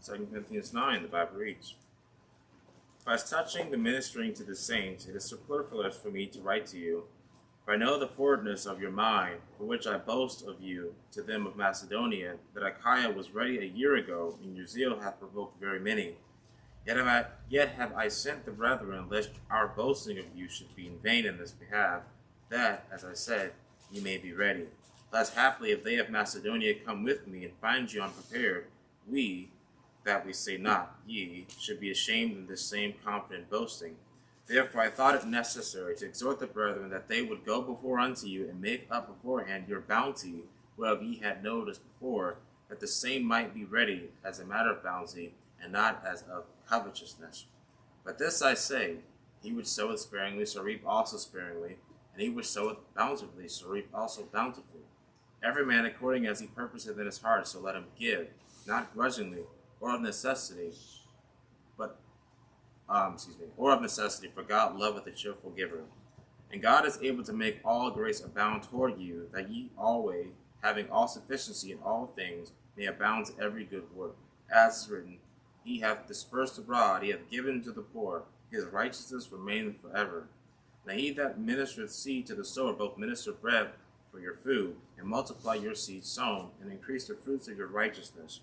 2 Corinthians 9, the Bible reads, "For as touching the ministering to the saints, it is superfluous for me to write to you. For I know the forwardness of your mind, for which I boast of you to them of Macedonia, that Achaia was ready a year ago, and your zeal hath provoked very many. Yet have I sent the brethren, lest our boasting of you should be in vain in this behalf, that, as I said, ye may be ready. Lest haply, if they of Macedonia come with me, and find you unprepared, we, that we say not, ye, should be ashamed in this same confident boasting. Therefore I thought it necessary to exhort the brethren that they would go before unto you, and make up beforehand your bounty, whereof ye had noticed before, that the same might be ready as a matter of bounty, and not as of covetousness. But this I say, he which soweth sparingly shall reap also sparingly, and he which soweth bountifully shall reap also bountifully. Every man according as he purposeth in his heart, so let him give, not grudgingly, or of necessity, for God loveth a cheerful giver. And God is able to make all grace abound toward you, that ye always, having all sufficiency in all things, may abound to every good work. As is written, He hath dispersed abroad, he hath given to the poor, his righteousness remaineth forever. Now he that ministereth seed to the sower, both minister bread for your food, and multiply your seed sown, and increase the fruits of your righteousness,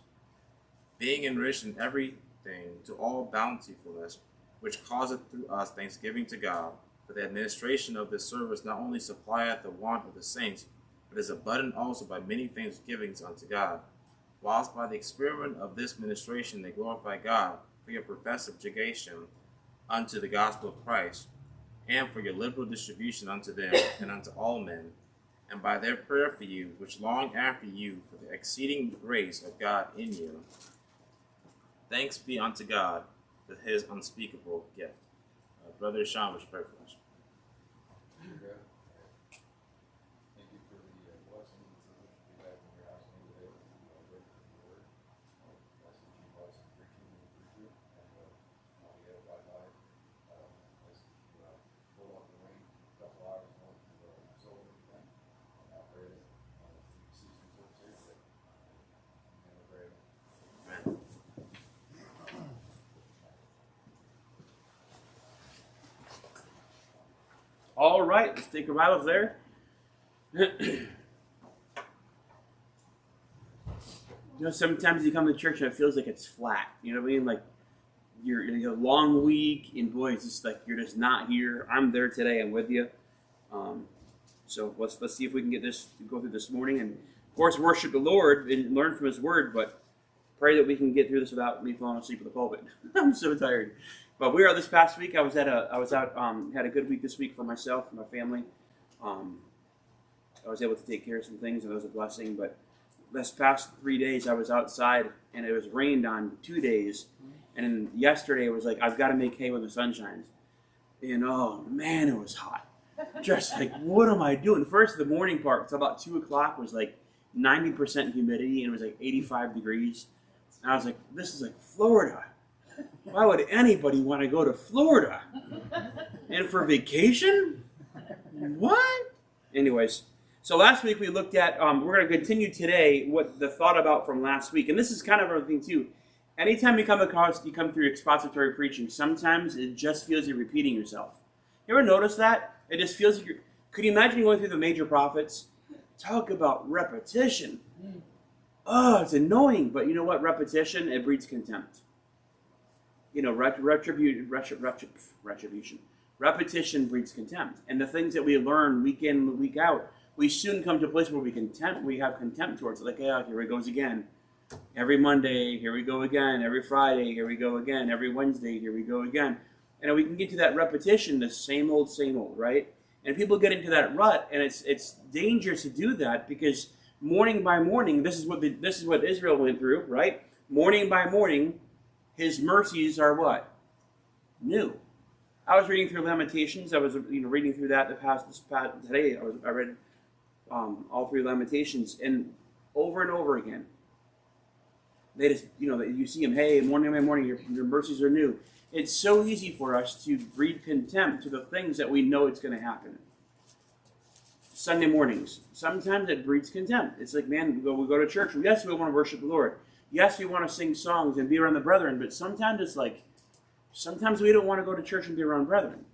being enriched in everything to all bountifulness, which causeth through us thanksgiving to God. For the administration of this service not only supplieth the want of the saints, but is abundant also by many thanksgivings unto God. Whilst by the experiment of this ministration they glorify God for your professed subjugation unto the gospel of Christ, and for your liberal distribution unto them and unto all men, and by their prayer for you, which long after you for the exceeding grace of God in you. Thanks be unto God with his unspeakable gift." Brother Sean, would you pray for us? Thank you for the blessing and privilege to be back in your house today. Great for the word. Bless that you bless the preaching and the preacher, and I'll be edified by it. Bless that you pull off the rain a couple hours more to soul everything. And I pray that you see some service here today. And I pray. Amen. All right, let's take a Bibles there. Sometimes you come to church and it feels like it's flat. You know what I mean? Like you're a long week, and boy, it's just like you're just not here. I'm there today. I'm with you. So let's see if we can go through this morning, and of course worship the Lord and learn from His Word. But pray that we can get through this without me falling asleep at the pulpit. I'm so tired. But we are this past week. I was out. Had a good week this week for myself and my family. I was able to take care of some things, and it was a blessing. But this past 3 days, I was outside, and it was rained on 2 days. And then yesterday, it was like I've got to make hay when the sun shines. And oh man, it was hot. Just like, what am I doing? First, the morning part, until about 2 o'clock, was like 90% humidity, and it was like 85 degrees. And I was like, this is like Florida. Why would anybody want to go to Florida? And for vacation? What? Anyways, so last week we looked at, we're going to continue today what the thought about from last week. And this is kind of a thing too. Anytime you come through expository preaching, sometimes it just feels you're repeating yourself. You ever notice that? It just feels like could you imagine going through the major prophets? Talk about repetition. Oh, it's annoying. But you know what? Repetition, it breeds contempt. You know, retribution. Repetition breeds contempt. And the things that we learn week in, week out, we soon come to a place where we have contempt towards it. Like, yeah, here it goes again. Every Monday, here we go again. Every Friday, here we go again. Every Wednesday, here we go again. And we can get to that repetition, the same old, right? And people get into that rut, and it's dangerous to do that because morning by morning, this is what Israel went through, right? Morning by morning, His mercies are what? New. I was reading through Lamentations. I was reading through that today. I read all three Lamentations, and over again. They just, you see them, hey, morning by morning, your mercies are new. It's so easy for us to breed contempt to the things that we know it's going to happen. Sunday mornings, sometimes it breeds contempt. It's like, man, we go to church. Yes, we want to worship the Lord. Yes, we want to sing songs and be around the brethren, but sometimes it's like, sometimes we don't want to go to church and be around brethren,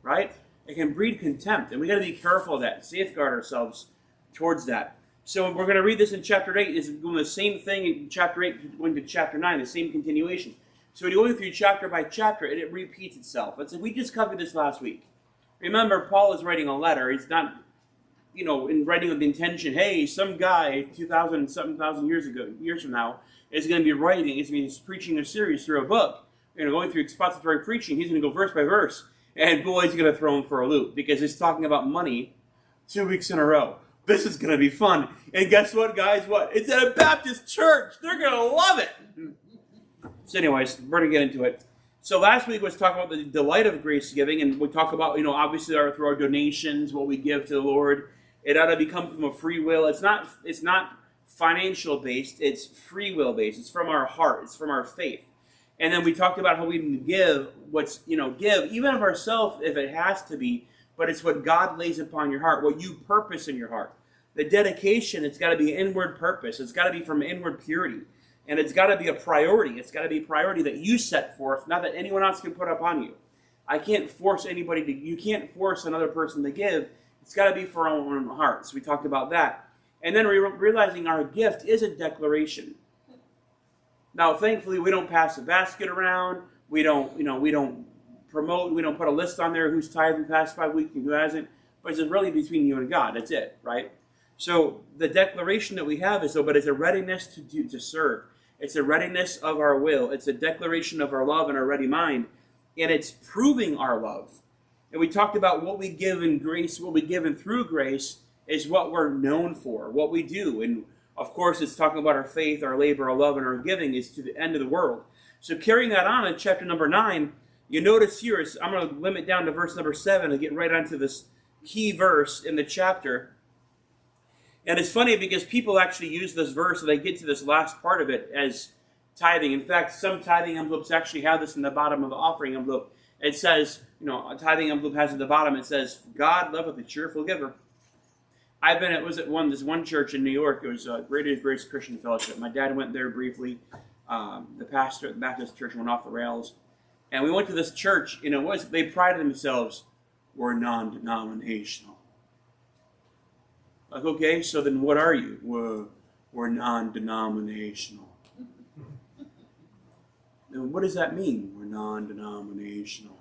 right? It can breed contempt, and we got to be careful of that, safeguard ourselves towards that. So we're going to read this in chapter 8. It's doing the same thing in chapter 8 going to chapter 9, the same continuation. So when you're going through chapter by chapter, it repeats itself. It's like we just covered this last week. Remember, Paul is writing a letter. He's not, in writing with the intention, hey, some guy 2,000 years from now, is going to be writing, he's preaching a series through a book. Going through expository preaching, he's going to go verse by verse. And boy, he's going to throw him for a loop because he's talking about money 2 weeks in a row. This is going to be fun. And guess what, guys? What? It's at a Baptist church. They're going to love it. So anyways, we're going to get into it. So last week was talking about the delight of grace giving. And we talk about, obviously through our donations, what we give to the Lord. It ought to become from a free will. It's not financial based. It's free will based. It's from our heart. It's from our faith. And then we talked about how we can give give even of ourselves if it has to be, but it's what God lays upon your heart, what you purpose in your heart. The dedication, it's got to be inward purpose. It's got to be from inward purity. And it's got to be a priority. It's got to be a priority that you set forth, not that anyone else can put upon you. I can't force you can't force another person to give. It's got to be for our own hearts. We talked about that. And then realizing our gift is a declaration. Now, thankfully, we don't pass a basket around. We don't promote. We don't put a list on there who's tithed in the past 5 weeks and who hasn't. But it's really between you and God. That's it, right? So the declaration that we have is, but it's a readiness to serve. It's a readiness of our will. It's a declaration of our love and our ready mind. And it's proving our love. And we talked about what we give in grace, what we give in through grace is what we're known for, what we do. And of course, it's talking about our faith, our labor, our love, and our giving is to the end of the world. So carrying that on in chapter number 9, you notice here, I'm going to limit down to verse number 7 and get right onto this key verse in the chapter. And it's funny because people actually use this verse and they get to this last part of it as tithing. In fact, some tithing envelopes actually have this in the bottom of the offering envelope. It says, a tithing envelope has at the bottom, it says, God loveth a cheerful giver. I've been this one church in New York. It was Greater Grace Christian Fellowship. My dad went there briefly. The pastor at the Baptist church went off the rails. And we went to this church, they prided themselves, we're non-denominational. Like, okay, so then what are you? We're non-denominational. And what does that mean? We're non-denominational.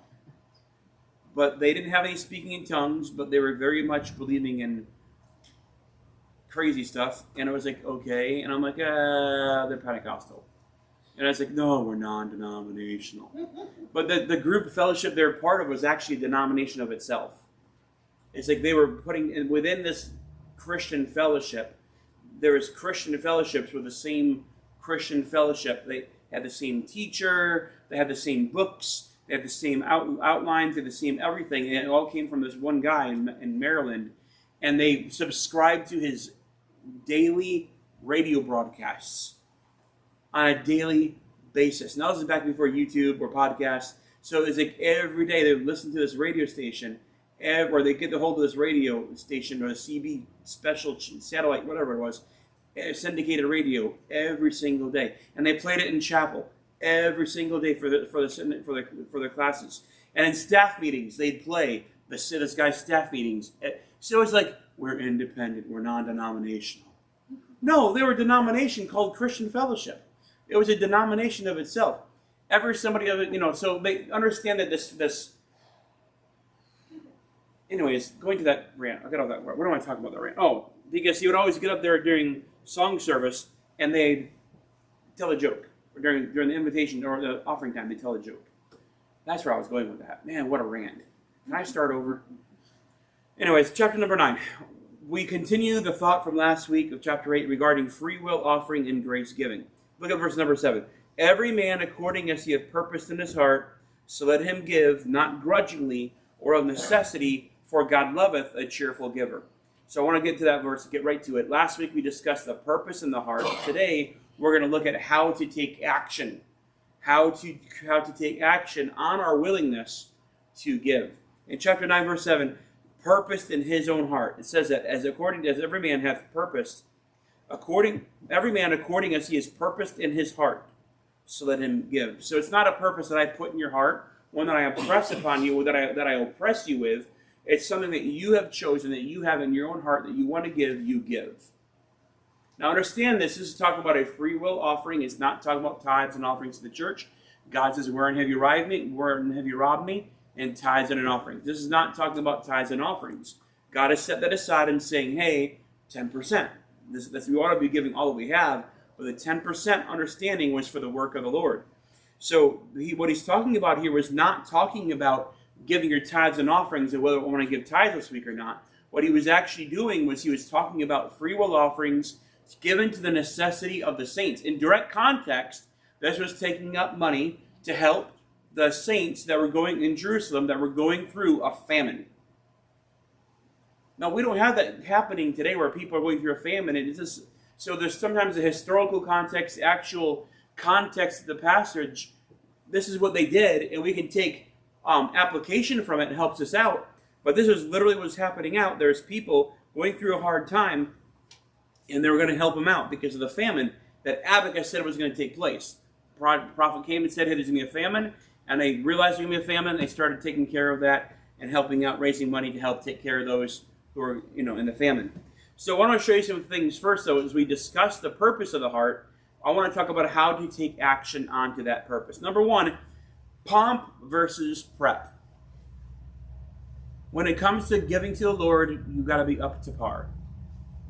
But they didn't have any speaking in tongues, but they were very much believing in crazy stuff. And I was like, okay. And I'm like, they're Pentecostal. And I was like, no, we're non-denominational. But the group fellowship they're part of was actually a denomination of itself. It's like they were putting, within this Christian fellowship, there was Christian fellowships with the same Christian fellowship. They had the same teacher, they had the same books, they had the same outlines, they had the same everything. And it all came from this one guy in Maryland. And they subscribed to his daily radio broadcasts on a daily basis. Now this is back before YouTube or podcasts. So it's like every day they would listen to this radio station, or they get the hold of this radio station or a CB special satellite, whatever it was, syndicated radio every single day, and they played it in chapel every single day for their classes. And in staff meetings, they'd play this guy's staff meetings. So it's like, we're independent, we're non-denominational. No, they were a denomination called Christian Fellowship. It was a denomination of itself. So they understand that this. Anyways, going to that rant, I'll get off that. What am I talking about that rant? Oh, because he would always get up there during song service and they'd tell a joke. Or during the invitation or the offering time, they'd tell a joke. That's where I was going with that. Man, what a rant. Can I start over? Anyways, chapter number 9. We continue the thought from last week of chapter 8 regarding free will offering and grace giving. Look at verse number 7. Every man according as he hath purposed in his heart, so let him give, not grudgingly or of necessity, for God loveth a cheerful giver. So I want to get to that verse, get right to it. Last week we discussed the purpose in the heart. Today we're going to look at how to take action. How to take action on our willingness to give. In chapter 9, verse 7, purposed in his own heart. It says that as every man hath purposed Every man according as he is purposed in his heart, so let him give. So it's not a purpose that I put in your heart, one that I impress upon you, or that I oppress you with. It's something that you have chosen, that you have in your own heart, that you want to give, you give. Now understand this is talking about a free will offering. It's not talking about tithes and offerings to the church. God says, wherein have you robbed me? Wherein have you robbed me? And tithes and an offering. This is not talking about tithes and offerings. God has set that aside and saying, hey, 10%. We ought to be giving all that we have, but the 10% understanding was for the work of the Lord. So what he's talking about here was not talking about giving your tithes and offerings and whether we want to give tithes this week or not. What he was actually doing was he was talking about free will offerings given to the necessity of the saints. In direct context, this was taking up money to help the saints that were going in Jerusalem, that were going through a famine. Now, we don't have that happening today where people are going through a famine. So there's sometimes a historical context, the actual context of the passage. This is what they did, and we can take application from it. It helps us out. But this is literally what's happening out. There's people going through a hard time, and they were going to help them out because of the famine that Habakkuk said was going to take place. The prophet came and said, hey, there's going to be a famine, and they realized there's going to be a famine. They started taking care of that and helping out, raising money to help take care of those who are, in the famine. So I want to show you some things first, though, as we discuss the purpose of the heart. I want to talk about how to take action onto that purpose. Number one, pomp versus prep. When it comes to giving to the Lord, you've got to be up to par.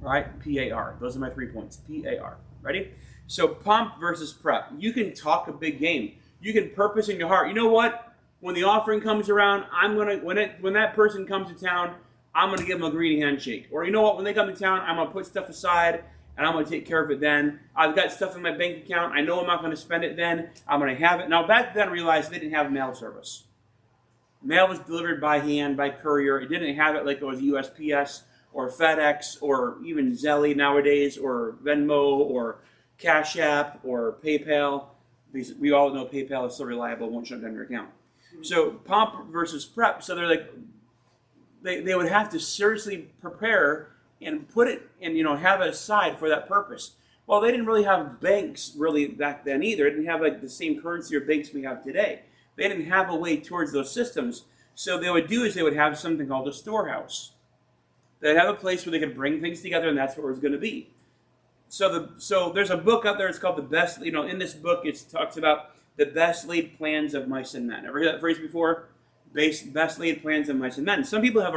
Right? P-A-R. Those are my 3 points. P-A-R. Ready? So pomp versus prep. You can talk a big game. You can purpose in your heart. You know what? When the offering comes around, when that person comes to town, I'm going to give them a green handshake. Or you know what? When they come to town, I'm going to put stuff aside and I'm going to take care of it then. I've got stuff in my bank account. I know I'm not going to spend it then. I'm going to have it. Now, back then, I realized they didn't have mail service. Mail was delivered by hand, by courier. It didn't have it like it was USPS or FedEx or even Zelly nowadays or Venmo or Cash App or PayPal. Because we all know PayPal is so reliable, won't shut down your account. So pomp versus prep. So they're like, they would have to seriously prepare and put it and have it aside for that purpose. Well, they didn't really have banks really back then either. They didn't have like the same currency or banks we have today. They didn't have a way towards those systems. So they would do is they would have something called a storehouse. They'd have a place where they could bring things together, and that's what it was going to be. So there's a book out there. It's called The Best. In this book, it talks about the best laid plans of mice and men. Ever hear that phrase before? Best laid plans of mice and men. Some people have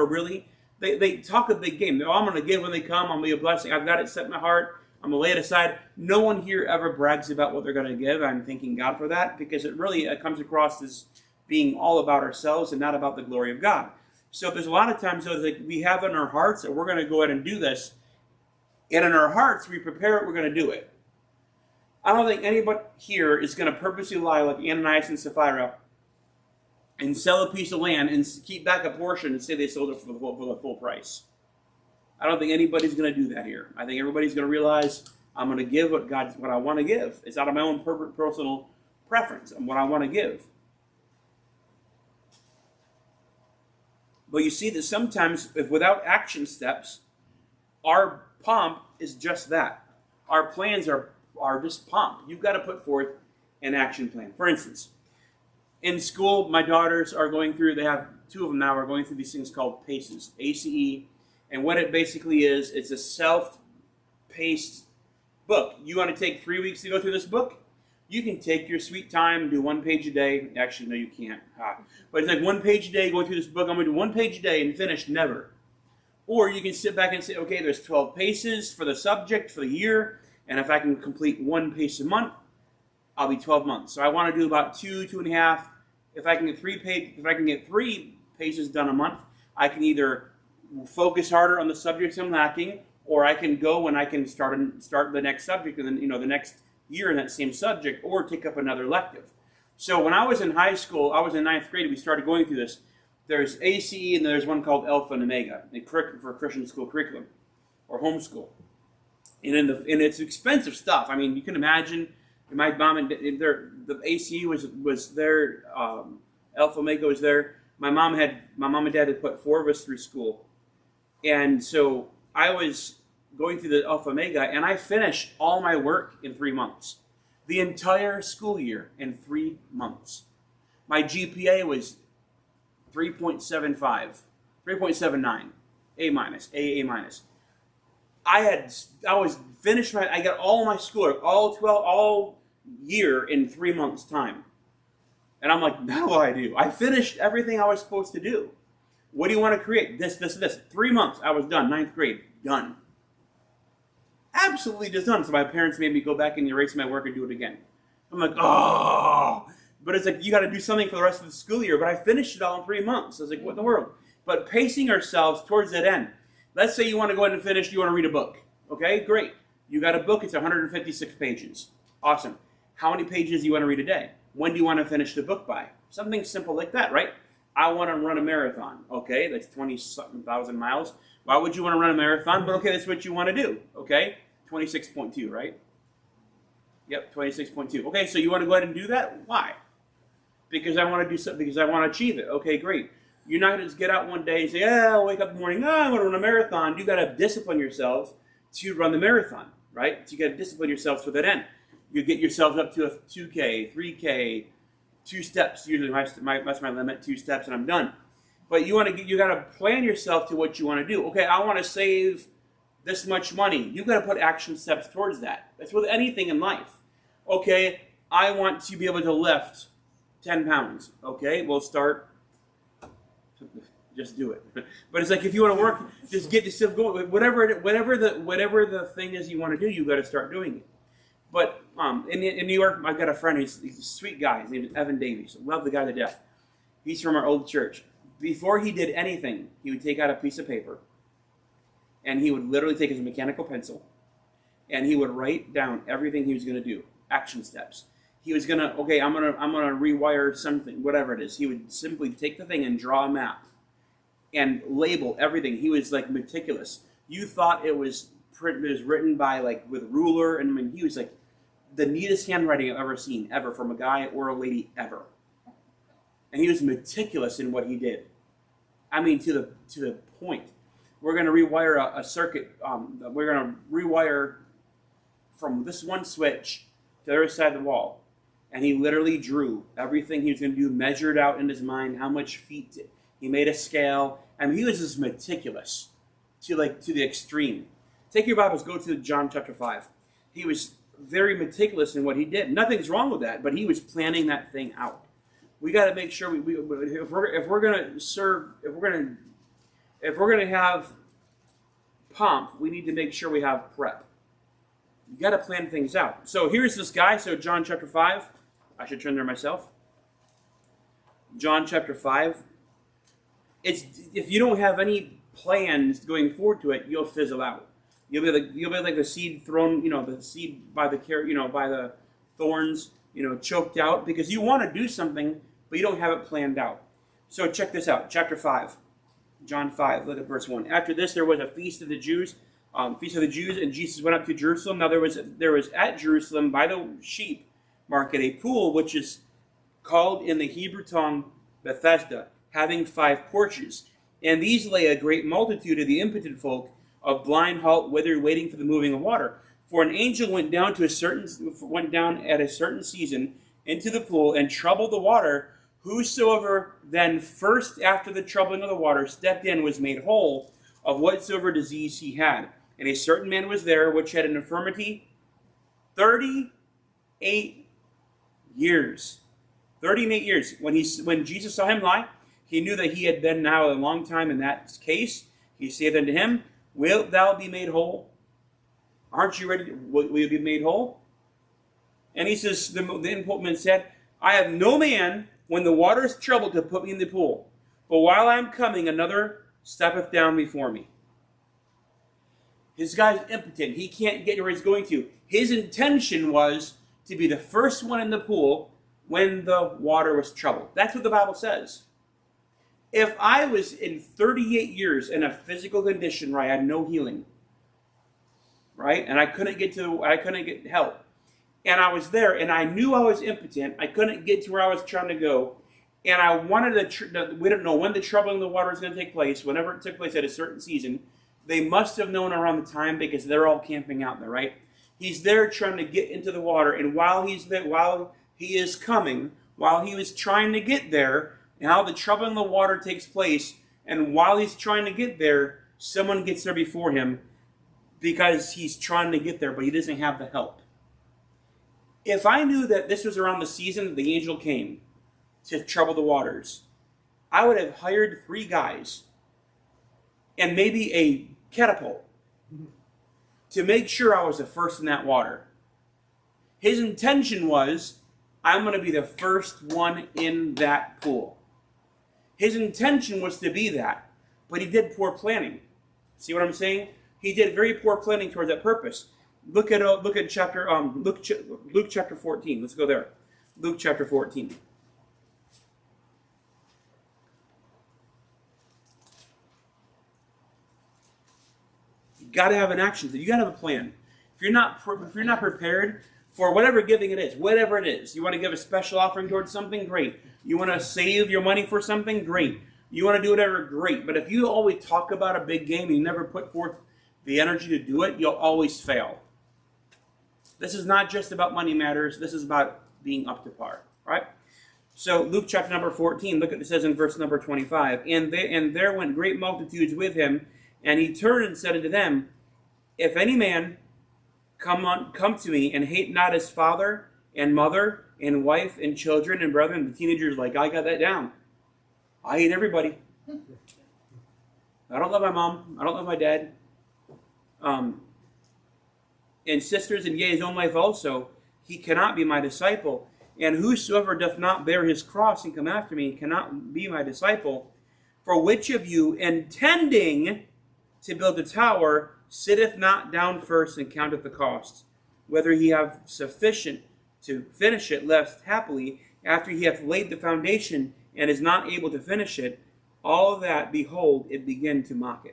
they talk a big game. I'm going to give when they come. I'm going to be a blessing. I've got it set in my heart. I'm going to lay it aside. No one here ever brags about what they're going to give. I'm thanking God for that because it really comes across as being all about ourselves and not about the glory of God. So there's a lot of times though, that we have in our hearts that we're going to go ahead and do this. And in our hearts, we prepare it, we're going to do it. I don't think anybody here is going to purposely lie like Ananias and Sapphira and sell a piece of land and keep back a portion and say they sold it for the full price. I don't think anybody's going to do that here. I think everybody's going to realize I'm going to give what I want to give. It's out of my own personal preference and what I want to give. But you see that sometimes, if without action steps, our pomp is just that. Our plans are just pomp. You've got to put forth an action plan. For instance, in school, my daughters are going through, they have 2 of them now, are going through these things called PACES, ACE. And what it basically is, it's a self-paced book. You want to take 3 weeks to go through this book? You can take your sweet time, do 1 page a day. Actually, no, you can't. But it's like 1 page a day going through this book. I'm going to do 1 page a day and finish never. Or you can sit back and say, okay, there's 12 paces for the subject for the year. And if I can complete 1 pace a month, I'll be 12 months. So I want to do about 2.5. If I can get 3 paces done a month, I can either focus harder on the subjects I'm lacking, or I can go and I can start the next subject and then the next year in that same subject, or take up another elective. So when I was in high school, I was in 9th grade, we started going through this. There's ACE and there's one called Alpha and Omega, for Christian school curriculum or homeschool. And it's expensive stuff. I mean, you can imagine my mom and the ACE was there, Alpha Omega was there. My mom and dad had put 4 of us through school. And so I was going through the Alpha Omega, and I finished all my work in 3 months. The entire school year in 3 months. My GPA was 3.75, 3.79, A minus, A minus. I was finished I got all my schoolwork, all year in 3 months' time. And I'm like, now what do I do? I finished everything I was supposed to do. What do you want to create? This. 3 months, I was done. 9th grade, done. Absolutely just done. So my parents made me go back and erase my work and do it again. I'm like, oh. But it's like, you got to do something for the rest of the school year. But I finished it all in 3 months. I was like, what in the world? But pacing ourselves towards that end. Let's say you want to go ahead and finish, you want to read a book. Okay, great. You got a book, it's 156 pages. Awesome. How many pages do you want to read a day? When do you want to finish the book by? Something simple like that, right? I want to run a marathon. Okay, that's 20-something thousand miles. Why would you want to run a marathon? But okay, that's what you want to do. Okay, 26.2, right? Yep, 26.2. Okay, so you want to go ahead and do that? Why? Because I want to do something, because I want to achieve it. Okay, great. You're not going to just get out one day and say, I'll wake up in the morning, I want to run a marathon. You got to discipline yourself to run the marathon, right? So you got to discipline yourself for that end. You get yourselves up to a 2K, 3K, 2 steps. Usually that's my limit, 2 steps, and I'm done. But you got to plan yourself to what you want to do. Okay, I want to save this much money. You got to put action steps towards that. That's with anything in life. Okay, I want to be able to lift 10 pounds. Okay, we'll start. Just do it. But it's like, if you want to work, just get yourself going. Whatever the thing is you want to do, you got to start doing it. But in New York, I've got a friend. He's a sweet guy. His name is Evan Davies. Love the guy to death. He's from our old church. Before he did anything, he would take out a piece of paper, and he would literally take his mechanical pencil, and he would write down everything he was going to do, action steps. He was gonna, okay, I'm gonna rewire something, whatever it is. He would simply take the thing and draw a map, and label everything. He was like meticulous. You thought it was written by like with ruler, and I mean, he was like the neatest handwriting I've ever seen, ever, from a guy or a lady ever. And he was meticulous in what he did. I mean, to the point. We're going to rewire a circuit. We're going to rewire from this one switch to the other side of the wall. And he literally drew everything he was going to do, measured out in his mind how much feet. He made a scale. I mean, he was just meticulous to the extreme. Take your Bibles, go to John chapter 5. He was very meticulous in what he did. Nothing's wrong with that, but he was planning that thing out. We got to make sure if we're going to have Pomp, we need to make sure we have prep. You got to plan things out. So here's this guy. So John chapter 5. I should turn there myself. John chapter 5. If you don't have any plans going forward to it, you'll fizzle out. You'll be like the seed thrown, the seed by the by the thorns, choked out, because you want to do something, but you don't have it planned out. So check this out, chapter 5, John 5, look at verse 1. After this, there was a feast of the Jews, and Jesus went up to Jerusalem. Now there was at Jerusalem by the sheep market a pool, which is called in the Hebrew tongue Bethesda, having 5 porches. And these lay a great multitude of the impotent folk, of blind, halt, withered, waiting for the moving of water. For an angel went down at a certain season into the pool and troubled the water. Whosoever then first after the troubling of the water stepped in was made whole of whatsoever disease he had. And a certain man was there which had an infirmity 38 years. 38 years. When Jesus saw him lie, he knew that he had been now a long time in that case. He saith unto him, Wilt thou be made whole? Aren't you ready? Will you be made whole? And he says, the impotent man said, I have no man when the water is troubled to put me in the pool. But while I am coming, another steppeth down before me. This guy's impotent. He can't get to where he's going to. His intention was to be the first one in the pool when the water was troubled. That's what the Bible says. If I was in 38 years in a physical condition where I had no healing, right, and I couldn't get help, and I was there, and I knew I was impotent, I couldn't get to where I was trying to go, and I wanted we don't know when the troubling of the water was going to take place. Whenever it took place at a certain season, They must have known around the time because they're all camping out there, right? He's there trying to get into the water, and while he's there, while he is coming, while he was trying to get there, now the trouble in the water takes place, and while he's trying to get there, someone gets there before him because he's trying to get there, but he doesn't have the help. If I knew that this was around the season that the angel came to trouble the waters, I would have hired 3 guys and maybe a catapult to make sure I was the first in that water. His intention was, I'm going to be the first one in that pool. His intention was to be that, but he did poor planning. See what I'm saying? He did very poor planning towards that purpose. Look at chapter Luke chapter 14. Let's go there. Luke chapter 14. You got to have an action. You got to have a plan. If you're not prepared for whatever giving it is, whatever it is, you want to give a special offering towards something, great. You want to save your money for something, great. You want to do whatever, great. But if you always talk about a big game and you never put forth the energy to do it, you'll always fail. This is not just about money matters. This is about being up to par, right? So Luke chapter number 14, look at what it says in verse number 25. And there went great multitudes with him, and he turned and said unto them, If any man come to me and hate not his father and mother and wife and children and brethren, the teenagers like, I got that down. I hate everybody. I don't love my mom. I don't love my dad. And sisters, and yea, his own life also, he cannot be my disciple. And whosoever doth not bear his cross and come after me cannot be my disciple. For which of you, intending to build a tower, sitteth not down first and counteth the cost, whether he have sufficient to finish it, lest happily, after he hath laid the foundation and is not able to finish it, all that, behold, it begin to mock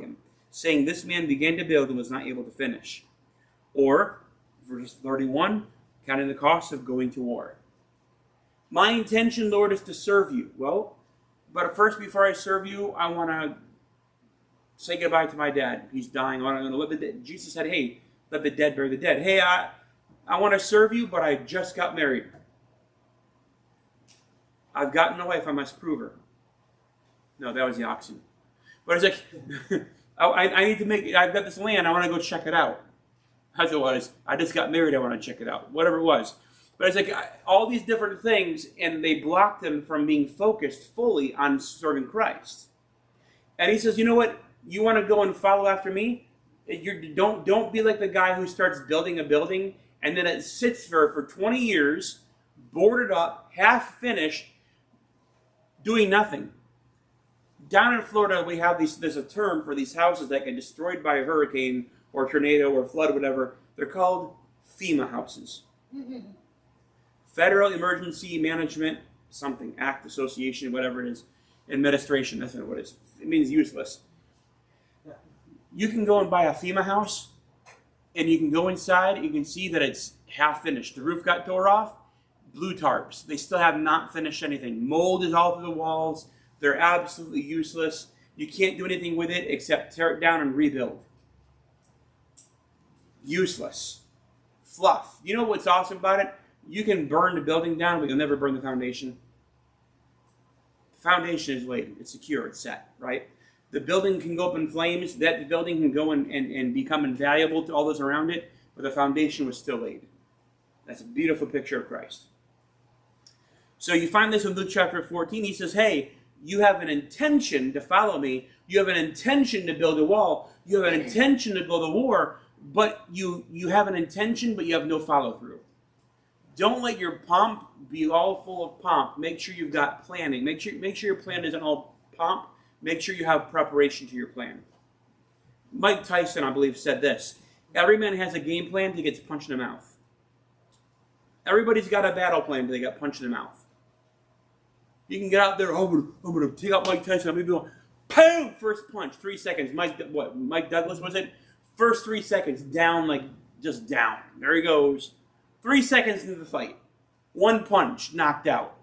him, saying, This man began to build and was not able to finish. Or, verse 31, counting the cost of going to war. My intention, Lord, is to serve you. Well, but first, before I serve you, I want to say goodbye to my dad. He's dying. I want to let the dead. Jesus said, hey, let the dead bury the dead. Hey, I want to serve you, but I just got married. I've gotten a wife. I must prove her. No, that was the oxen. But it's like, I need to make, I've got this land. I want to go check it out. As it was, I just got married. I want to check it out. Whatever it was. But it's like all these different things, and they blocked him from being focused fully on serving Christ. And he says, you know what? You want to go and follow after me? Don't be like the guy who starts building a building, and then it sits there for 20 years, boarded up, half finished, doing nothing. Down in Florida, we have there's a term for these houses that get destroyed by a hurricane or tornado or flood, whatever. They're called FEMA houses. Federal Emergency Management something, Act, Association, whatever it is, Administration, that's not what it is. It means useless. You can go and buy a FEMA house, and you can go inside, you can see that it's half finished. The roof got tore off, blue tarps. They still have not finished anything. Mold is all through the walls. They're absolutely useless. You can't do anything with it except tear it down and rebuild. Useless. Fluff. You know what's awesome about it? You can burn the building down, but you'll never burn the foundation. The foundation is laid. It's secure. It's set, right? The building can go up in flames. That building can go and become invaluable to all those around it, but the foundation was still laid. That's a beautiful picture of Christ. So you find this in Luke chapter 14. He says, hey, you have an intention to follow me. You have an intention to build a wall. You have an intention to go to war, but you have an intention, but you have no follow-through. Don't let your pomp be all full of pomp. Make sure you've got planning. Make sure your plan isn't all pomp. Make sure you have preparation to your plan. Mike Tyson, I believe, said this. Every man has a game plan till he gets punched in the mouth. Everybody's got a battle plan till they get punched in the mouth. You can get out there, I'm gonna take out Mike Tyson. I'm gonna go, boom! First punch, 3 seconds. Mike Douglas, was it? First 3 seconds, down, like, just down. There he goes. 3 seconds into the fight. One punch, knocked out.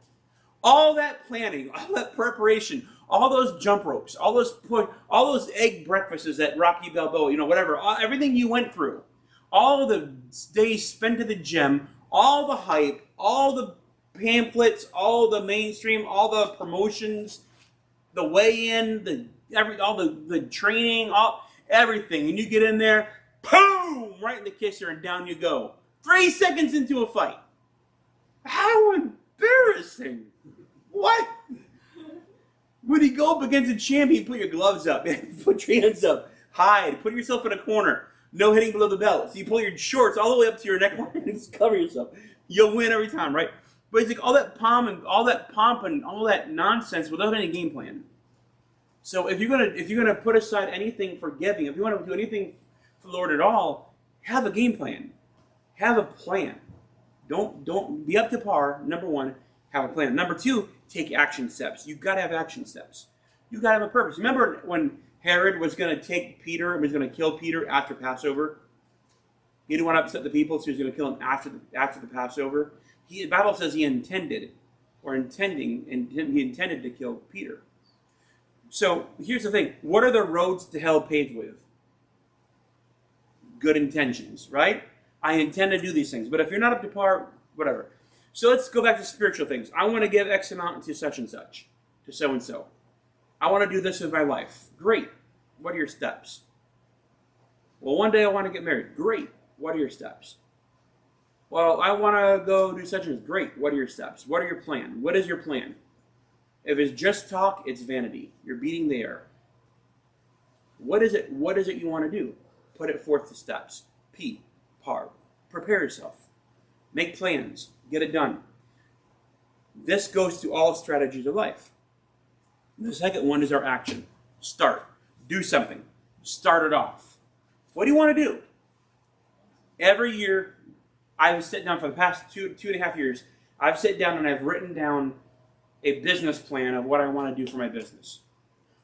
All that planning, all that preparation, all those jump ropes, all those egg breakfasts at Rocky Balboa, whatever, everything you went through, all the days spent at the gym, all the hype, all the pamphlets, all the mainstream, all the promotions, the weigh-in, all the training, everything, and you get in there, boom, right in the kisser, and down you go. 3 seconds into a fight. How embarrassing! What? When you go up against a champion, put your gloves up, put your hands up, hide, put yourself in a corner, no hitting below the belt. So you pull your shorts all the way up to your neck and just cover yourself. You'll win every time, right? But it's like all that pomp and all that nonsense without any game plan. So if you're gonna put aside anything for giving, if you want to do anything for the Lord at all, have a game plan. Have a plan. Don't be up to par. Number one, have a plan. Number two, take action steps. You've got to have action steps. You've got to have a purpose. Remember when Herod was going to take Peter and was going to kill Peter after Passover? He didn't want to upset the people, so he was going to kill him after the Passover. The Bible says he intended to kill Peter. So here's the thing. What are the roads to hell paved with? Good intentions, right? I intend to do these things. But if you're not up to par, whatever. So let's go back to spiritual things. I want to give X amount to such and such, to so and so. I want to do this with my life. Great. What are your steps? Well, one day I want to get married. Great. What are your steps? Well, I want to go do such and such. Great. What are your steps? What are your plan? What is your plan? If it's just talk, it's vanity. You're beating the air. What is it you want to do? Put it forth to steps. P. Par. Prepare yourself. Make plans. Get it done. This goes to all strategies of life. The second one is our action. Start. Do something. Start it off. What do you want to do? Every year, I've sat down for the past two and a half years, I've sat down and I've written down a business plan of what I want to do for my business.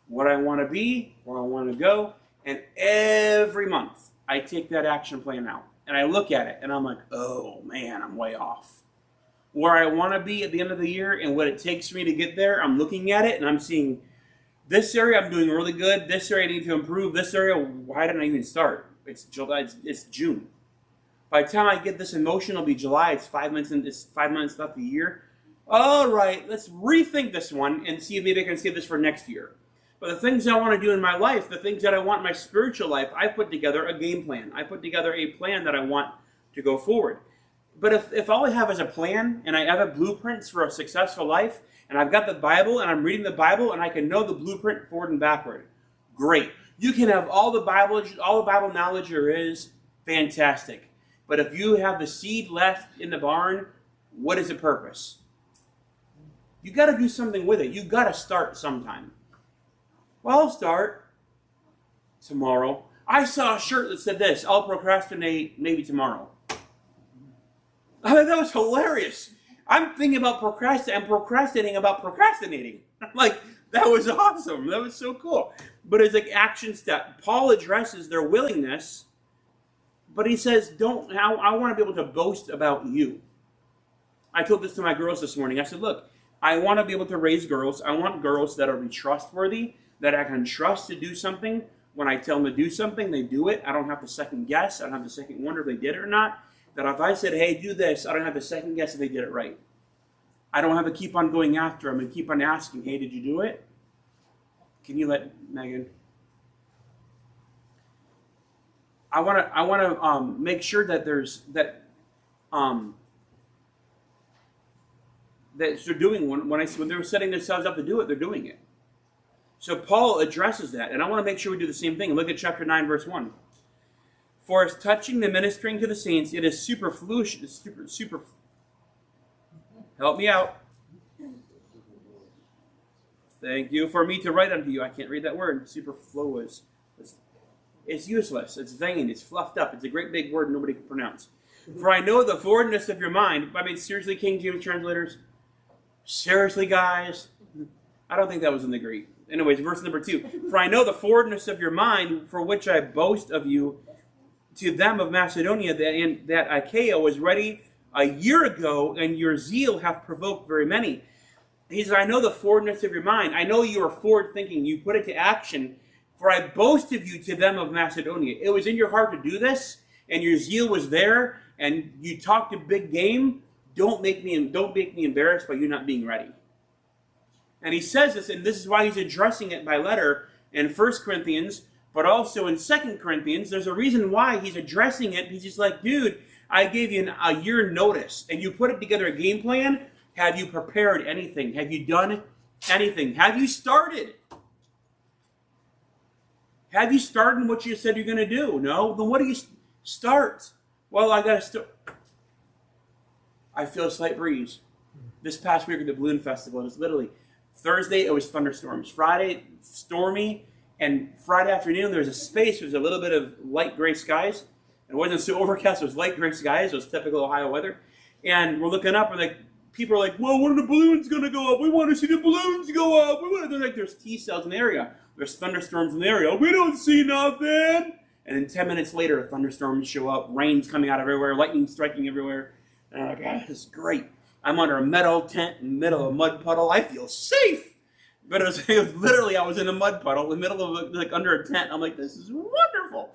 What I want to be, where I want to go, and every month I take that action plan out. And I look at it and I'm like, oh man, I'm way off. Where I want to be at the end of the year and what it takes for me to get there, I'm looking at it and I'm seeing this area I'm doing really good, this area I need to improve, this area, why didn't I even start? It's July, it's June. By the time I get this in motion, it'll be July, it's 5 months left the year. All right, let's rethink this one and see if maybe I can save this for next year. But the things I want to do in my life, the things that I want in my spiritual life, I put together a game plan. I put together a plan that I want to go forward. But if all I have is a plan, and I have a blueprints for a successful life, and I've got the Bible, and I'm reading the Bible, and I can know the blueprint forward and backward, great. You can have all the Bible knowledge there is, fantastic. But if you have the seed left in the barn, what is the purpose? You got to do something with it. You got to start sometime. Well, I'll start tomorrow. I saw a shirt that said this, I'll procrastinate maybe tomorrow. I mean, that was hilarious. I'm thinking about procrastinating about procrastinating. I'm like, that was awesome. That was so cool. But it's like action step. Paul addresses their willingness, but he says, I want to be able to boast about you. I told this to my girls this morning. I said, look, I want to be able to raise girls. I want girls that are trustworthy, that I can trust to do something. When I tell them to do something, they do it. I don't have to second guess. I don't have to second wonder if they did it or not. That if I said, hey, do this, I don't have to second guess if they did it right. I don't have to keep on going after them and keep on asking, hey, did you do it? Can you let Megan? I want to make sure that that they're doing when they're setting themselves up to do it, they're doing it. So Paul addresses that, and I want to make sure we do the same thing. Look at chapter 9, verse 1. For as touching the ministering to the saints, it is superfluous. Help me out. Thank you for me to write unto you. I can't read that word. Superfluous. It's useless. It's vain. It's fluffed up. It's a great big word nobody can pronounce. For I know the forwardness of your mind. I mean, seriously, King James translators? Seriously, guys? I don't think that was in the Greek. Anyways, verse number 2. For I know the forwardness of your mind, for which I boast of you to them of Macedonia, that Achaia was ready a year ago, and your zeal hath provoked very many. He says, I know the forwardness of your mind. I know you are forward thinking. You put it to action. For I boast of you to them of Macedonia. It was in your heart to do this, and your zeal was there, and you talked a big game. Don't make me embarrassed by you not being ready. And he says this, and this is why he's addressing it by letter in 1 Corinthians, but also in 2 Corinthians. There's a reason why he's addressing it, because he's like, dude, I gave you a year notice, and you put it together a game plan. Have you prepared anything? Have you done anything? Have you started? Have you started what you said you're going to do? No? Then what do you start? Well, I got to start. I feel a slight breeze. This past week at the Balloon Festival, it was literally Thursday, it was thunderstorms. Friday, stormy. And Friday afternoon, there was a space. There was a little bit of light gray skies. It wasn't so overcast. It was light gray skies. It was typical Ohio weather. And we're looking up, and like people are like, well, when are the balloons going to go up? We want to see the balloons go up. They're like, there's T-cells in the area. There's thunderstorms in the area. We don't see nothing. And then 10 minutes later, thunderstorms show up. Rain's coming out everywhere. Lightning striking everywhere. And I'm like, God, this is great. I'm under a metal tent in the middle of a mud puddle. I feel safe. But it was literally, I was in a mud puddle in the middle of, like, under a tent. I'm like, this is wonderful.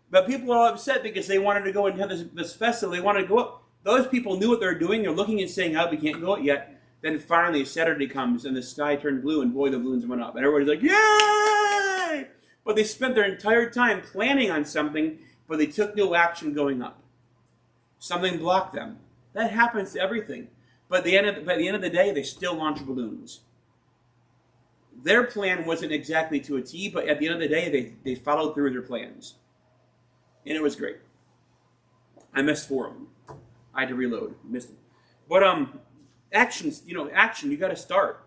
But people are upset because they wanted to go and have this festival. They wanted to go up. Those people knew what they were doing. They're looking and saying, oh, we can't go it yet. Then finally, Saturday comes, and the sky turned blue, and boy, the balloons went up. And everybody's like, yay! But they spent their entire time planning on something, but they took no action going up. Something blocked them. That happens to everything. But by the end of the day, they still launch balloons. Their plan wasn't exactly to a T, but at the end of the day, they followed through their plans. And it was great. I missed 4 of them. I had to reload. Missed them. But actions, action, you got to start.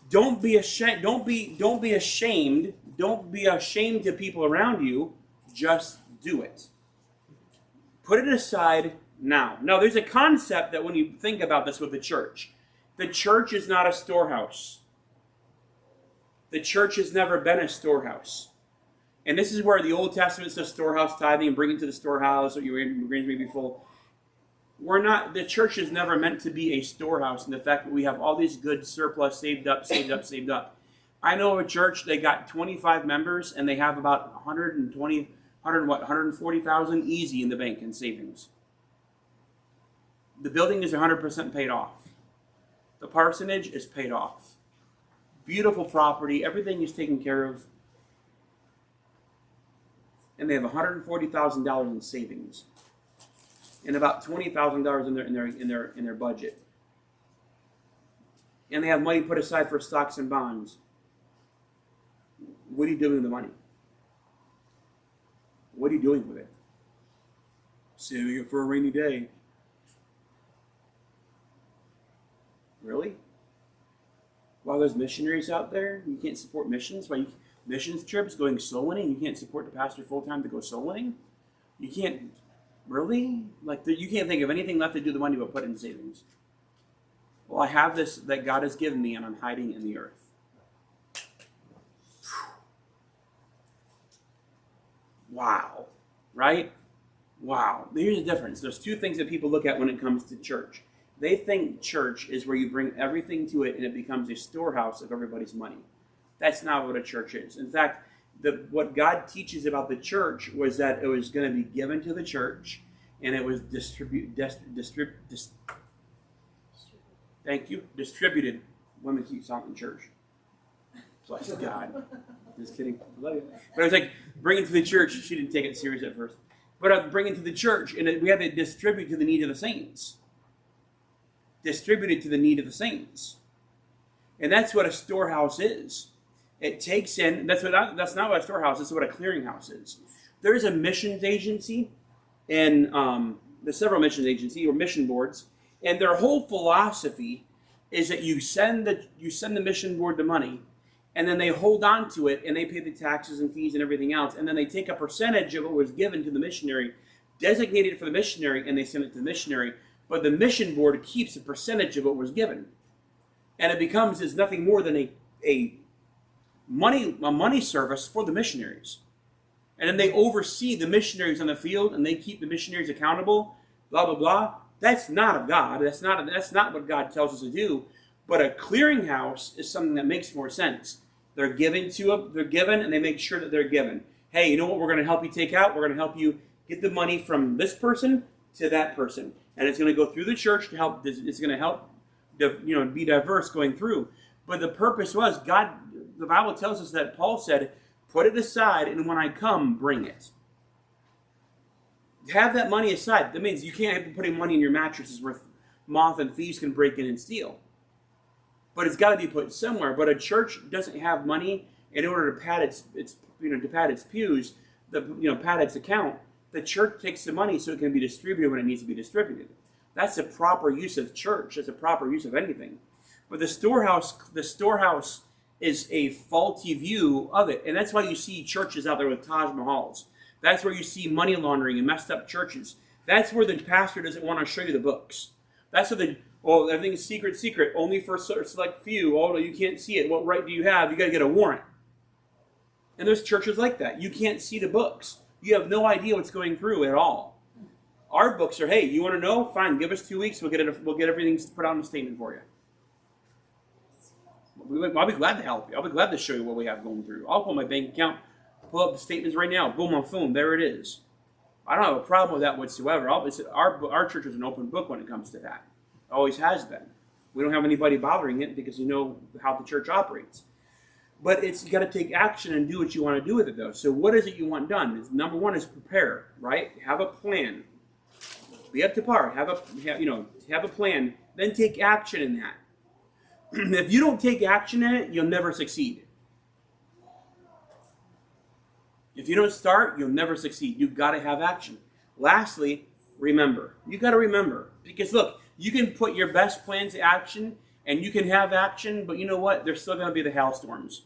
Don't be ashamed. Don't be ashamed. Don't be ashamed to people around you. Just do it. Put it aside now. Now, there's a concept that when you think about this with the church is not a storehouse. The church has never been a storehouse. And this is where the Old Testament says storehouse tithing and bring it to the storehouse, or your grains may be full. The church is never meant to be a storehouse, and the fact that we have all these good surplus saved up. I know a church, they got 25 members, and they have about 140,000 easy in the bank in savings. The building is 100% paid off. The parsonage is paid off. Beautiful property, everything is taken care of. And they have $140,000 in savings, and about $20,000 in their budget. And they have money put aside for stocks and bonds. What are you doing with the money? What are you doing with it? Saving it for a rainy day. Really? While there's missionaries out there, you can't support missions. Missions trips, going soul winning, you can't support the pastor full time to go soul winning. You can't, really? You can't think of anything left to do the money but put in savings. Well, I have this that God has given me, and I'm hiding in the earth. Wow. Right? Wow. Here's the difference. There's 2 things that people look at when it comes to church. They think church is where you bring everything to it and it becomes a storehouse of everybody's money. That's not what a church is. In fact, what God teaches about the church was that it was going to be given to the church, and it was distributed. Women keep talking church. Bless God. Just kidding. Love you. But I was like, bring it to the church. She didn't take it serious at first. But bring it to the church, and we have to distribute to the need of the saints. Distributed to the need of the saints. And that's what a storehouse is. It takes in, that's not what a storehouse is, it's what a clearinghouse is. There's a missions agency, and there's several missions agencies or mission boards, and their whole philosophy is that you send the mission board the money, and then they hold on to it, and they pay the taxes and fees and everything else, and then they take a percentage of what was given to the missionary, designate it for the missionary, and they send it to the missionary, but the mission board keeps a percentage of what was given. And it becomes is nothing more than a money service for the missionaries. And then they oversee the missionaries on the field, and they keep the missionaries accountable, blah, blah, blah. That's not of God. That's not what God tells us to do. But a clearinghouse is something that makes more sense. They're given, and they make sure that they're given. Hey, you know what we're going to help you take out? We're going to help you get the money from this person to that person. And it's going to go through the church to help. It's going to help, be diverse going through. But the purpose was, God, the Bible tells us that Paul said, put it aside, and when I come, bring it. Have that money aside. That means you can't be putting money in your mattresses where moth and thieves can break in and steal. But it's got to be put somewhere. But a church doesn't have money in order to pad its pews, pad its account. The church takes the money so it can be distributed when it needs to be distributed. That's the proper use of church. That's a proper use of anything. But the storehouse is a faulty view of it. And that's why you see churches out there with Taj Mahals. That's where you see money laundering and messed up churches. That's where the pastor doesn't want to show you the books. That's where everything is secret, only for a select few. Oh, no, you can't see it. What right do you have? You got to get a warrant. And there's churches like that. You can't see the books. You have no idea what's going through at all. Our books are, hey, you want to know? Fine, give us 2 weeks. We'll get everything put out in a statement for you. I'll be glad to help you. I'll be glad to show you what we have going through. I'll pull my bank account, pull up the statements right now, boom, on phone, there it is. I don't have a problem with that whatsoever. Our church is an open book when it comes to that. Always has been. We don't have anybody bothering it because you know how the church operates. But you got to take action and do what you want to do with it, though. So what is it you want done? Number one is prepare, right? Have a plan. Be up to par. Have a plan. Then take action in that. If you don't take action in it, you'll never succeed. If you don't start, you'll never succeed. You've got to have action. Lastly, remember. You got to remember. Because look, you can put your best plan to action, and you can have action, but you know what? There's still going to be the hailstorms.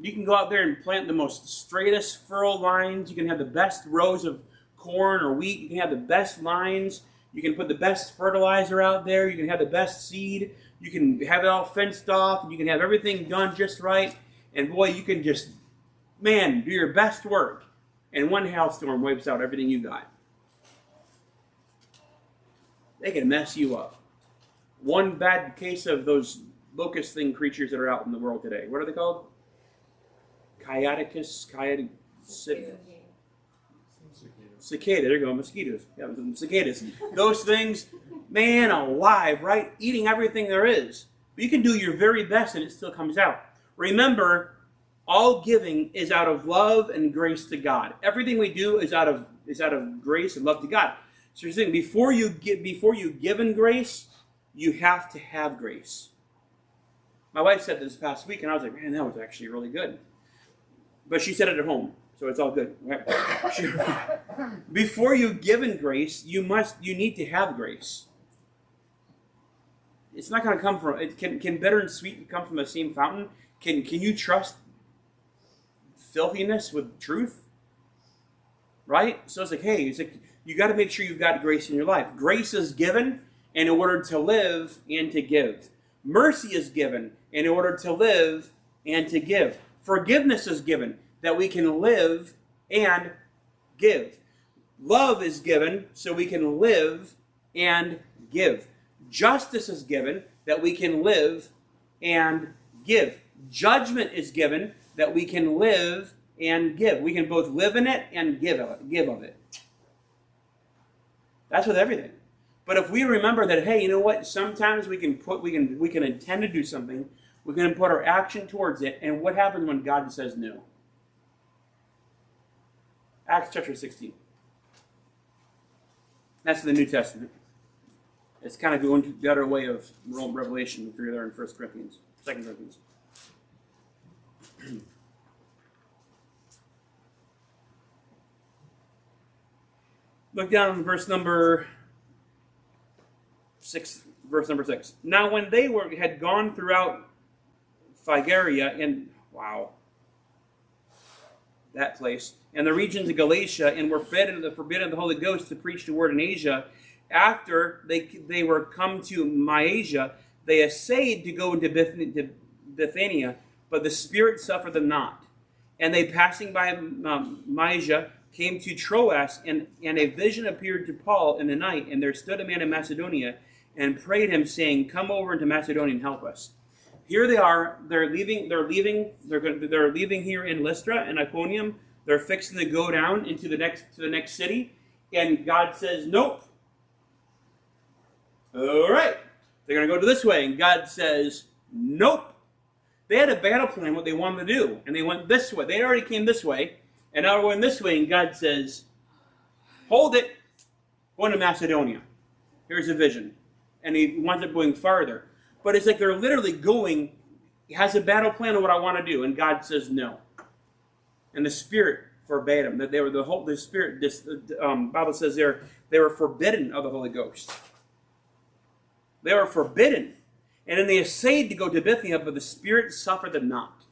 You can go out there and plant the most straightest furrow lines. You can have the best rows of corn or wheat. You can have the best lines. You can put the best fertilizer out there. You can have the best seed. You can have it all fenced off. You can have everything done just right. And boy, you can just, do your best work. And one hailstorm wipes out everything you got. They can mess you up. One bad case of those locust thing creatures that are out in the world today. What are they called? Cicada, there you go, mosquitoes. Yeah, cicadas. Those things, alive, right? Eating everything there is. But you can do your very best and it still comes out. Remember, all giving is out of love and grace to God. Everything we do is out of grace and love to God. So you're saying before you give in grace, you have to have grace. My wife said this past week, and I was like, man, that was actually really good. But she said it at home. So it's all good. Before you give in grace, you need to have grace. It's not going to come from. Can bitter and sweet come from the same fountain? Can you trust filthiness with truth? Right? So it's like, you got to make sure you've got grace in your life. Grace is given in order to live and to give. Mercy is given in order to live and to give. Forgiveness is given that we can live and give. Love is given so we can live and give. Justice is given that we can live and give. Judgment is given that we can live and give. We can both live in it and give of it. That's with everything. But if we remember that, hey, you know what? Sometimes we can intend to do something. We can put our action towards it. And what happens when God says no? Acts chapter 16. That's the New Testament. It's kind of going the other way of Revelation if you're there in 1 Corinthians, 2 Corinthians. Look down in verse number 6. Now when they had gone throughout Phrygia and that place, and the regions of Galatia, and were forbidden of the Holy Ghost to preach the word in Asia, after they were come to Mysia, they essayed to go into Bithynia, but the Spirit suffered them not. And they, passing by Mysia, came to Troas, and a vision appeared to Paul in the night, and there stood a man in Macedonia, and prayed him, saying, "Come over into Macedonia and help us." Here they are. They're leaving here in Lystra and Iconium. They're fixing to go down into the next city, and God says, "Nope." All right, they're going to go this way, and God says, "Nope." They had a battle plan, what they wanted to do, and they went this way. They already came this way, and now we're going this way, and God says, "Hold it, going to Macedonia. Here's a vision." And he winds up going farther. But it's like they're literally going, he has a battle plan of what I want to do, and God says no. And the Spirit forbade them. That they were the Spirit. Bible says they were forbidden of the Holy Ghost. They were forbidden, and then they essayed to go to Bithynia, but the Spirit suffered them not.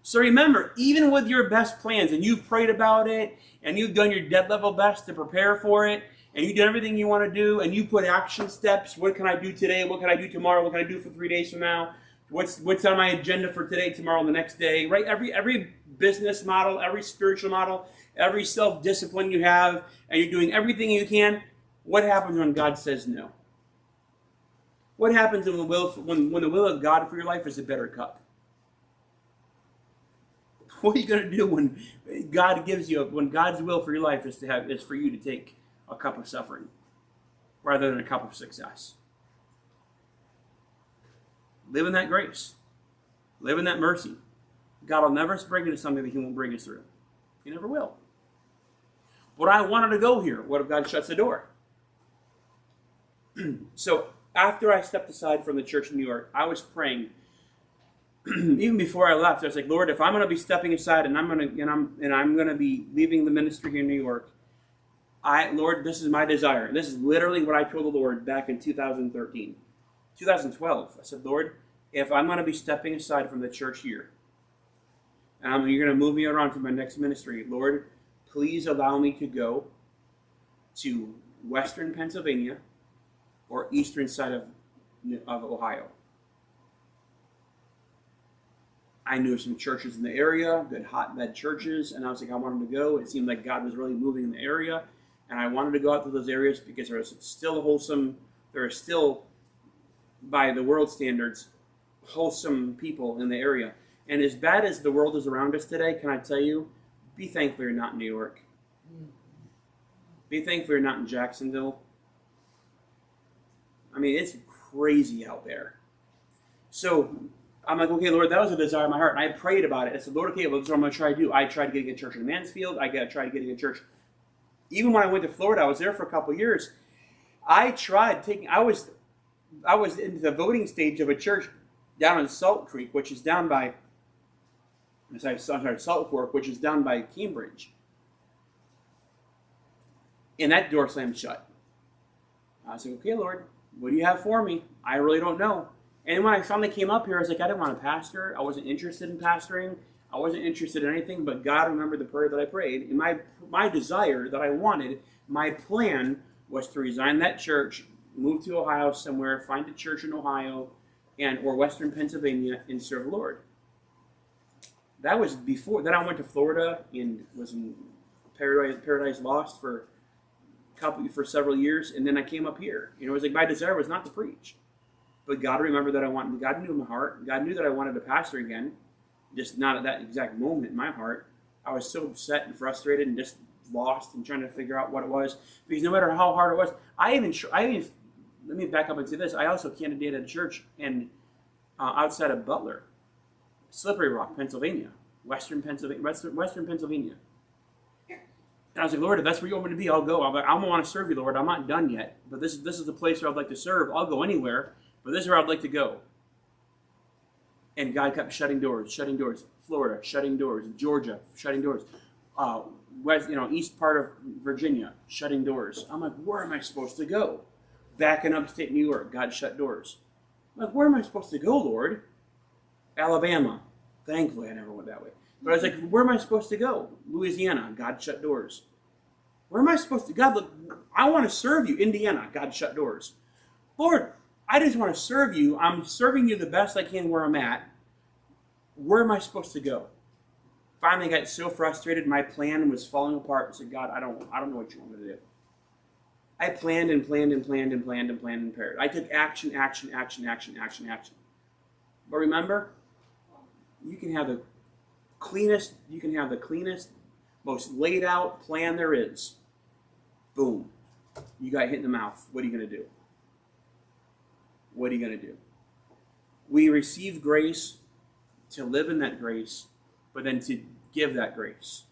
So remember, even with your best plans, and you've prayed about it, and you've done your dead level best to prepare for it, and you did everything you want to do, and you put action steps. What can I do today? What can I do tomorrow? What can I do for 3 days from now? What's on my agenda for today, tomorrow, and the next day? Right? Every business model, every spiritual model, every self-discipline you have, and you're doing everything you can. What happens when God says no? What happens when the will of God for your life is a bitter cup? What are you going to do when God gives you, when God's will for your life is for you to take a cup of suffering rather than a cup of success? Live in that grace. Live in that mercy. God will never bring you to something that he won't bring us through. He never will. But I wanted to go here. What if God shuts the door? So after I stepped aside from the church in New York, I was praying. Even before I left, I was like, Lord, if I'm going to be stepping aside and I'm going to be leaving the ministry here in New York, Lord, this is my desire. This is literally what I told the Lord back in 2013. 2012, I said, Lord, if I'm going to be stepping aside from the church here, and you're going to move me around to my next ministry, Lord, please allow me to go to Western Pennsylvania or eastern side of Ohio. I knew some churches in the area, good hotbed churches, and I was like, I wanted to go. It seemed like God was really moving in the area, and I wanted to go out to those areas because there was still wholesome, there are still, by the world standards, wholesome people in the area. And as bad as the world is around us today, can I tell you, be thankful you're not in New York. Be thankful you're not in Jacksonville. I mean, it's crazy out there. So I'm like, okay, Lord, that was a desire of my heart. And I prayed about it. I said, Lord, okay, well, this is what I'm going to try to do. I tried getting a church in Mansfield. I tried getting a church. Even when I went to Florida, I was there for a couple of years. I was in the voting stage of a church down in Salt Creek, which is down by, Salt Fork, which is down by Cambridge. And that door slammed shut. I said, okay, Lord, what do you have for me? I really don't know. And when I finally came up here, I was like, I didn't want to pastor. I wasn't interested in pastoring. I wasn't interested in anything, but God remembered the prayer that I prayed. And my desire that I wanted, my plan was to resign that church, move to Ohio somewhere, find a church in Ohio or Western Pennsylvania and serve the Lord. That was before. Then I went to Florida and was in Paradise Lost for several years, and then I came up here. It was like my desire was not to preach, but God remembered that I wanted. God knew my heart. God knew that I wanted to pastor again, just not at that exact moment in my heart. I was so upset and frustrated and just lost and trying to figure out what it was, because no matter how hard it was, I even let me back up and say this. I also candidated at a church outside of Butler, Slippery Rock, Pennsylvania, Western Pennsylvania. And I was like, Lord, if that's where you want me to be, I'll go. I'm going to want to serve you, Lord. I'm not done yet, but this is the place where I'd like to serve. I'll go anywhere, but this is where I'd like to go. And God kept shutting doors. Florida, shutting doors. Georgia, shutting doors. East part of Virginia, shutting doors. I'm like, where am I supposed to go? Back in upstate New York, God shut doors. I'm like, where am I supposed to go, Lord? Alabama. Thankfully, I never went that way. But I was like, where am I supposed to go? Louisiana, God shut doors. Where am I supposed to? God, look, I want to serve you. Indiana, God shut doors. Lord, I just want to serve you. I'm serving you the best I can where I'm at. Where am I supposed to go? Finally, I got so frustrated. My plan was falling apart. I said, God, I don't know what you want me to do. I planned and planned and planned and planned and planned and prepared. I took action. But remember, you can have the cleanest, most laid out plan there is. Boom. You got hit in the mouth. What are you going to do? What are you going to do? We receive grace to live in that grace, but then to give that grace.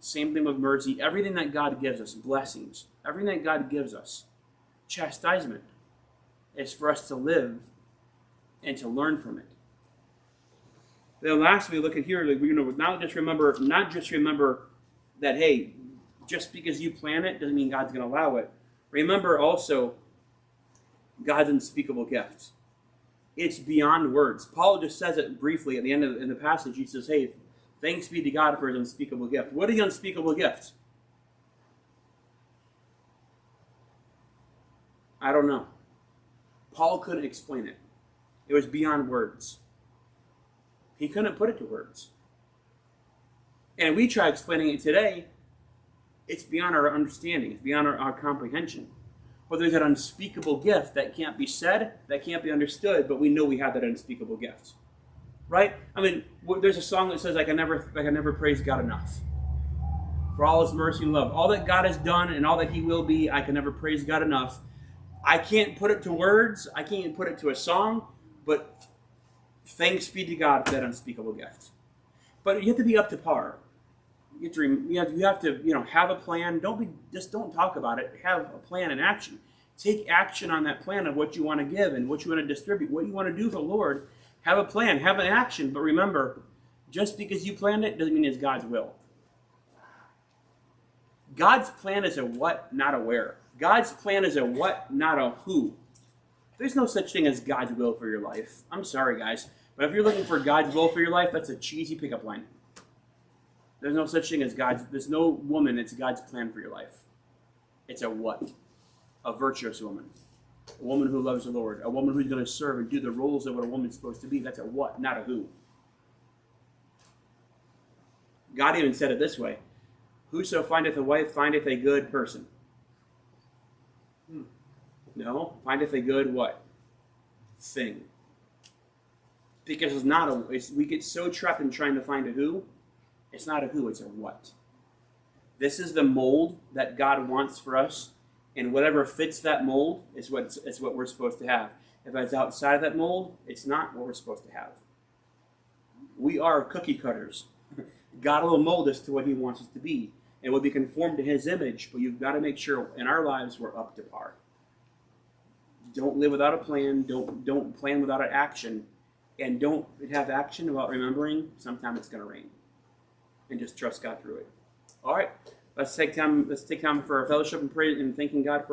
Same thing with mercy. Everything that God gives us, blessings, everything that God gives us, chastisement, is for us to live and to learn from it. Then lastly, look at here, not just remember that, hey, just because you plan it doesn't mean God's going to allow it. Remember also God's unspeakable gifts. It's beyond words. Paul just says it briefly at the end in the passage. He says, hey, thanks be to God for his unspeakable gift. What are the unspeakable gifts? I don't know. Paul couldn't explain it. It was beyond words. He couldn't put it to words. And we try explaining it today, it's beyond our understanding. It's beyond our comprehension. But there's that unspeakable gift that can't be said, that can't be understood, but we know we have that unspeakable gift. Right? I mean, there's a song that says, I can never praise God enough. For all his mercy and love. All that God has done and all that he will be, I can never praise God enough. I can't put it to words. I can't even put it to a song. But thanks be to God for that unspeakable gift. But you have to be up to par. You have to have a plan. Don't talk about it. Have a plan and action. Take action on that plan of what you want to give and what you want to distribute, what you want to do for the Lord. Have a plan, have an action, but remember, just because you planned it doesn't mean it's God's will. God's plan is a what, not a where. God's plan is a what, not a who. There's no such thing as God's will for your life. I'm sorry, guys, but if you're looking for God's will for your life, that's a cheesy pickup line. There's no such thing as there's no woman, it's God's plan for your life. It's a what? A virtuous woman. A woman who loves the Lord. A woman who's going to serve and do the roles of what a woman's supposed to be. That's a what, not a who. God even said it this way. Whoso findeth a wife findeth a good person. No, findeth a good what? Thing. Because it's not we get so trapped in trying to find a who. It's not a who, it's a what. This is the mold that God wants for us. And whatever fits that mold is what we're supposed to have. If it's outside of that mold, it's not what we're supposed to have. We are cookie cutters. God will mold us to what he wants us to be. And we'll be conformed to his image, but you've got to make sure in our lives we're up to par. Don't live without a plan. Don't plan without an action. And don't have action without remembering sometimes it's going to rain. And just trust God through it. All right. Let's take time for a fellowship and pray and thanking God for